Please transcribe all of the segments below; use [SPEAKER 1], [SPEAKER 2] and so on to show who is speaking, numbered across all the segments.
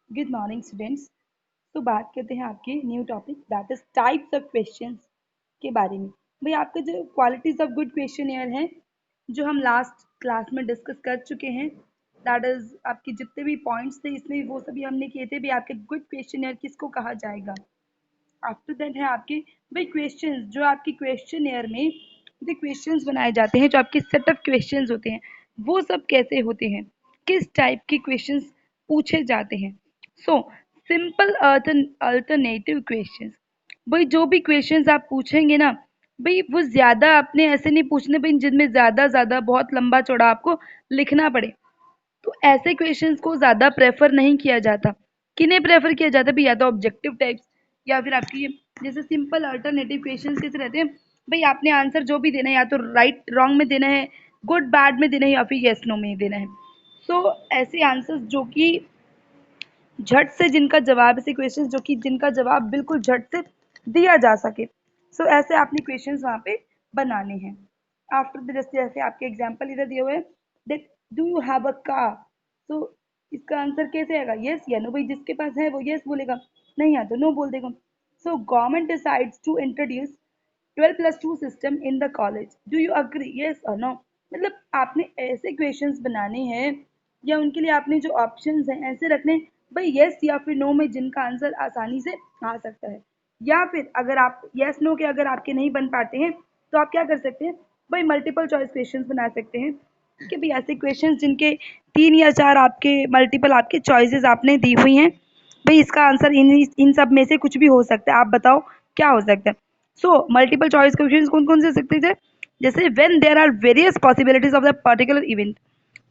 [SPEAKER 1] Good morning students. तो बात करते हैं आपके new topic that is types of questions के बारे में। भाई आपके जो क्वालिटीज ऑफ गुड क्वेश्चनियर हैं जो हम लास्ट क्लास में डिस्कस कर चुके हैं, दैट इज आपके जितने भी पॉइंट्स थे इसमें वो सभी हमने किए थे। भाई आपके गुड क्वेश्चनियर किसको कहा जाएगा? आफ्टर दैट है आपके भाई क्वेश्चंस, जो आपके क्वेश्चनियर में जो क्वेश्चंस बनाए जाते हैं, जो आपके सेट ऑफ क्वेश्चंस होते हैं, वो सब कैसे होते हैं, किस टाइप के क्वेश्चंस पूछे जाते हैं। सो सिंपल अल्टरनेटिव क्वेश्चंस, भाई जो भी क्वेश्चंस आप पूछेंगे ना, भाई वो ज़्यादा आपने ऐसे नहीं पूछने भाई जिनमें ज़्यादा ज़्यादा बहुत लंबा चौड़ा आपको लिखना पड़े। तो ऐसे क्वेश्चंस को ज़्यादा प्रेफर नहीं किया जाता। किन्हें प्रेफर किया जाता है? भाई या तो ऑब्जेक्टिव टाइप्स या फिर आपकी जैसे सिंपल अल्टरनेटिव क्वेश्चंस कैसे रहते हैं, भाई आपने आंसर जो भी देना है या तो राइट रॉन्ग में देना है, गुड बैड में देना है या फिर यस नो में देना है। सो ऐसे आंसर्स जो कि झट से जिनका जवाब, ऐसे क्वेश्चंस जो कि जिनका जवाब बिल्कुल झट से दिया जा सके। सो ऐसे आपने क्वेश्चंस वहाँ पे बनाने हैं। आफ्टर द जैसे आपके एग्जाम्पल इधर दिए हुए हैं, that do you have a car. तो इसका आंसर कैसे आएगा? यस या नो। भाई जिसके पास है वो यस बोलेगा, नहीं है तो नो बोल देगा। So government decides to introduce 12+2 system in the college, do you agree yes और नो। मतलब आपने ऐसे क्वेश्चंस बनाने हैं या उनके लिए आपने जो ऑप्शंस हैं ऐसे रखने, भाई यस या फिर नो में जिनका आंसर आसानी से आ सकता है। या फिर अगर आप यस नो के अगर आपके नहीं बन पाते हैं तो आप क्या कर सकते हैं, भाई मल्टीपल चॉइस क्वेश्चंस बना सकते हैं कि भाई ऐसे क्वेश्चंस जिनके 3 या 4 आपके मल्टीपल आपके चॉइसेस आपने दी हुई हैं, भाई इसका आंसर इन सब में से कुछ भी हो सकता है, आप बताओ क्या हो सकता है। सो मल्टीपल चॉइस क्वेश्चंस कौन कौन से हो सकते थे? जैसे when there are various possibilities of the particular event,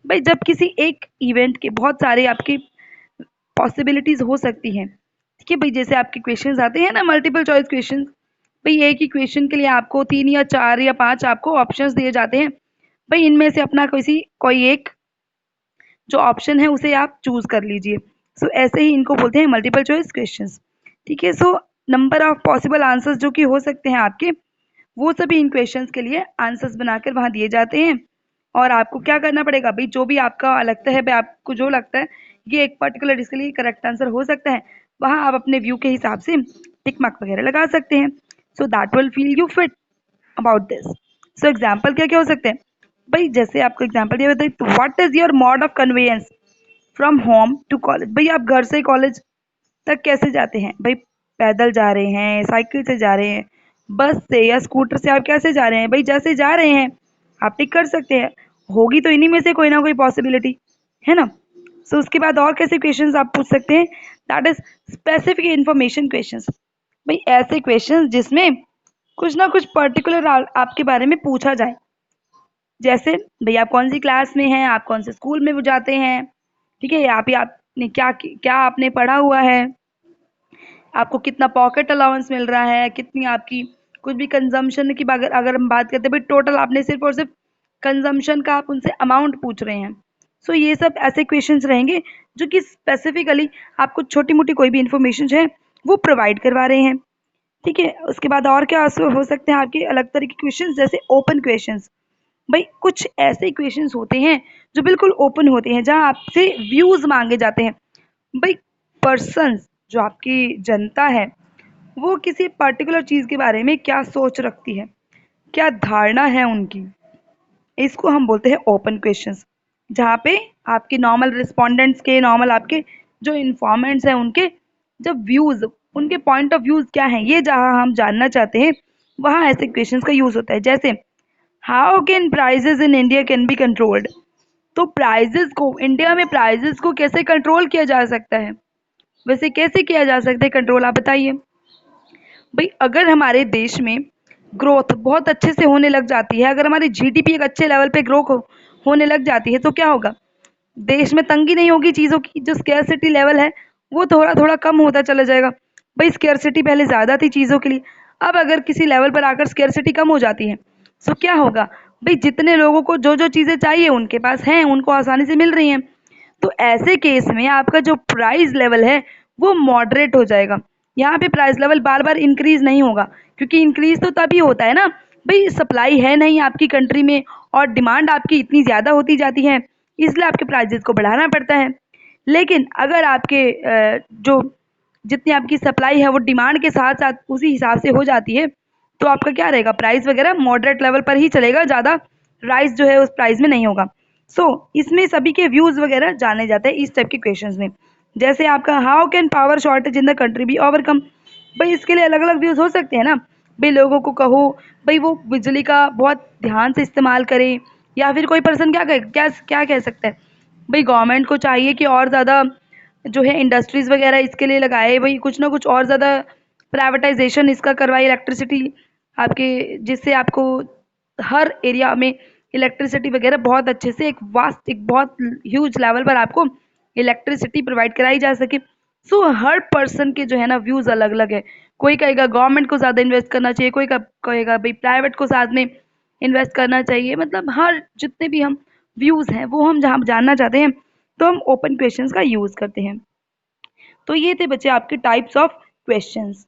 [SPEAKER 1] भाई जब किसी एक इवेंट के बहुत सारे आपकी पॉसिबिलिटीज हो सकती हैं। ठीक है भाई, जैसे आपके क्वेश्चंस आते हैं ना मल्टीपल चॉइस क्वेश्चंस, भाई एक ही क्वेश्चन के लिए आपको 3 या 4 या 5 आपको ऑप्शंस दिए जाते हैं। भाई इनमें से अपना कोई एक जो ऑप्शन है उसे आप चूज कर लीजिए। सो ऐसे ही इनको बोलते हैं मल्टीपल चॉइस क्वेश्चंस। ठीक है, so number of possible answers जो कि हो सकते हैं आपके, वो सभी इन क्वेश्चंस के लिए आंसर्स बनाकर वहाँ दिए जाते हैं। और आपको क्या करना पड़ेगा, भाई जो भी आपका लगता है, भाई आपको जो लगता है ये एक पर्टिकुलर इसके लिए करेक्ट आंसर हो सकता है, वहाँ आप अपने व्यू के हिसाब से टिक मार्क वगैरह लगा सकते हैं। So that will feel you fit about this. So example क्या क्या हो सकते हैं, भाई जैसे आपको एग्जाम्पल दिया होता है, what is your mode of conveyance from home to college. भाई आप घर से कॉलेज तक कैसे जाते हैं? भाई पैदल जा रहे हैं, साइकिल से जा रहे हैं, बस से या स्कूटर से, आप कैसे जा रहे हैं? भाई जैसे जा रहे हैं आप टिक कर सकते हैं, होगी तो इन्हीं में से कोई ना कोई पॉसिबिलिटी, है ना। सो उसके बाद और कैसे क्वेश्चंस आप पूछ सकते हैं, that is specific information questions. भाई ऐसे क्वेश्चंस जिसमें कुछ ना कुछ पर्टिकुलर आपके बारे में पूछा जाए। जैसे भाई आप कौन सी क्लास में हैं, आप कौन से स्कूल में जाते हैं, ठीक है, आप ही आपने क्या क्या आपने पढ़ा हुआ है, आपको कितना पॉकेट अलाउंस मिल रहा है, कितनी आपकी कुछ भी कंजम्पशन की अगर अगर हम बात करते हैं, भाई टोटल आपने सिर्फ और सिर्फ कंजम्पशन का आप उनसे अमाउंट पूछ रहे हैं। सो ये सब ऐसे क्वेश्चंस रहेंगे जो कि स्पेसिफिकली आपको छोटी मोटी कोई भी इंफॉर्मेशन है वो प्रोवाइड करवा रहे हैं। ठीक है, उसके बाद और क्या हो सकते हैं आपके अलग तरह के क्वेश्चन, जैसे ओपन क्वेश्चंस। भाई कुछ ऐसे क्वेश्चंस होते हैं जो बिल्कुल ओपन होते हैं, जहां आपसे व्यूज मांगे जाते हैं। भाई पर्सन, जो आपकी जनता है, वो किसी पर्टिकुलर चीज के बारे में क्या सोच रखती है, क्या धारणा है उनकी, इसको हम बोलते हैं ओपन क्वेश्चंस। जहाँ पे आपके नॉर्मल रिस्पोंडेंट्स के, नॉर्मल आपके जो इन्फॉर्मेंट्स हैं उनके जब व्यूज, उनके पॉइंट ऑफ व्यूज क्या हैं, ये जहाँ हम जानना चाहते हैं, वहाँ ऐसे क्वेश्चंस का यूज होता है। जैसे how can prices in India can be controlled. तो प्राइजेस को, इंडिया में प्राइजेस को कैसे कंट्रोल किया जा सकता है? वैसे कैसे किया जा सकता है कंट्रोल, आप बताइए। भाई अगर हमारे देश में ग्रोथ बहुत अच्छे से होने लग जाती है, अगर हमारी जीडीपी एक अच्छे लेवल पे ग्रो होने लग जाती है, तो क्या होगा, देश में तंगी नहीं होगी चीज़ों की, जो स्केर्सिटी लेवल है वो थोड़ा थोड़ा कम होता चला जाएगा। भाई स्केर्सिटी पहले ज़्यादा थी चीज़ों के लिए, अब अगर किसी लेवल पर आकर स्केर्सिटी कम हो जाती है, तो क्या होगा, भाई जितने लोगों को जो जो चीज़ें चाहिए उनके पास हैं, उनको आसानी से मिल रही हैं। तो ऐसे केस में आपका जो प्राइस लेवल है वो मॉडरेट हो जाएगा। यहाँ पे प्राइस लेवल बार बार इंक्रीज नहीं होगा, क्योंकि इंक्रीज तो तभी होता है ना, भाई सप्लाई है नहीं आपकी कंट्री में और डिमांड आपकी इतनी ज़्यादा होती जाती है, इसलिए आपके प्राइजेस को बढ़ाना पड़ता है। लेकिन अगर आपके जो जितनी आपकी सप्लाई है वो डिमांड के साथ साथ उसी हिसाब से हो जाती है, तो आपका क्या रहेगा, प्राइस वगैरह मॉडरेट लेवल पर ही चलेगा, ज़्यादा राइस जो है उस प्राइस में नहीं होगा। इसमें सभी के व्यूज़ वगैरह जाने जाते हैं इस टाइप के क्वेश्चंस में। जैसे आपका how can power shortage in the country be overcome, भाई इसके लिए अलग अलग व्यूज़ हो सकते हैं ना। भाई लोगों को कहो भाई वो बिजली का बहुत ध्यान से इस्तेमाल करें, या फिर कोई पर्सन क्या क्या कह सकता है, भाई गवर्नमेंट को चाहिए कि और ज़्यादा जो है इंडस्ट्रीज़ वगैरह इसके लिए लगाए, भाई कुछ ना कुछ और ज़्यादा प्राइवेटाइजेशन इसका करवाए इलेक्ट्रिसिटी आपके, जिससे आपको हर एरिया में इलेक्ट्रिसिटी वगैरह बहुत अच्छे से एक बहुत ह्यूज लेवल पर आपको इलेक्ट्रिसिटी प्रोवाइड कराई जा सके। हर पर्सन के जो है ना व्यूज़ अलग अलग है। कोई कहेगा गवर्नमेंट को ज़्यादा इन्वेस्ट करना चाहिए, कोई कहेगा भाई प्राइवेट को साथ में इन्वेस्ट करना चाहिए। मतलब हर जितने भी हम व्यूज़ हैं वो हम जहाँ जानना चाहते हैं तो हम ओपन क्वेश्चंस का यूज़ करते हैं। तो ये थे बच्चे आपके टाइप्स ऑफ क्वेश्चंस।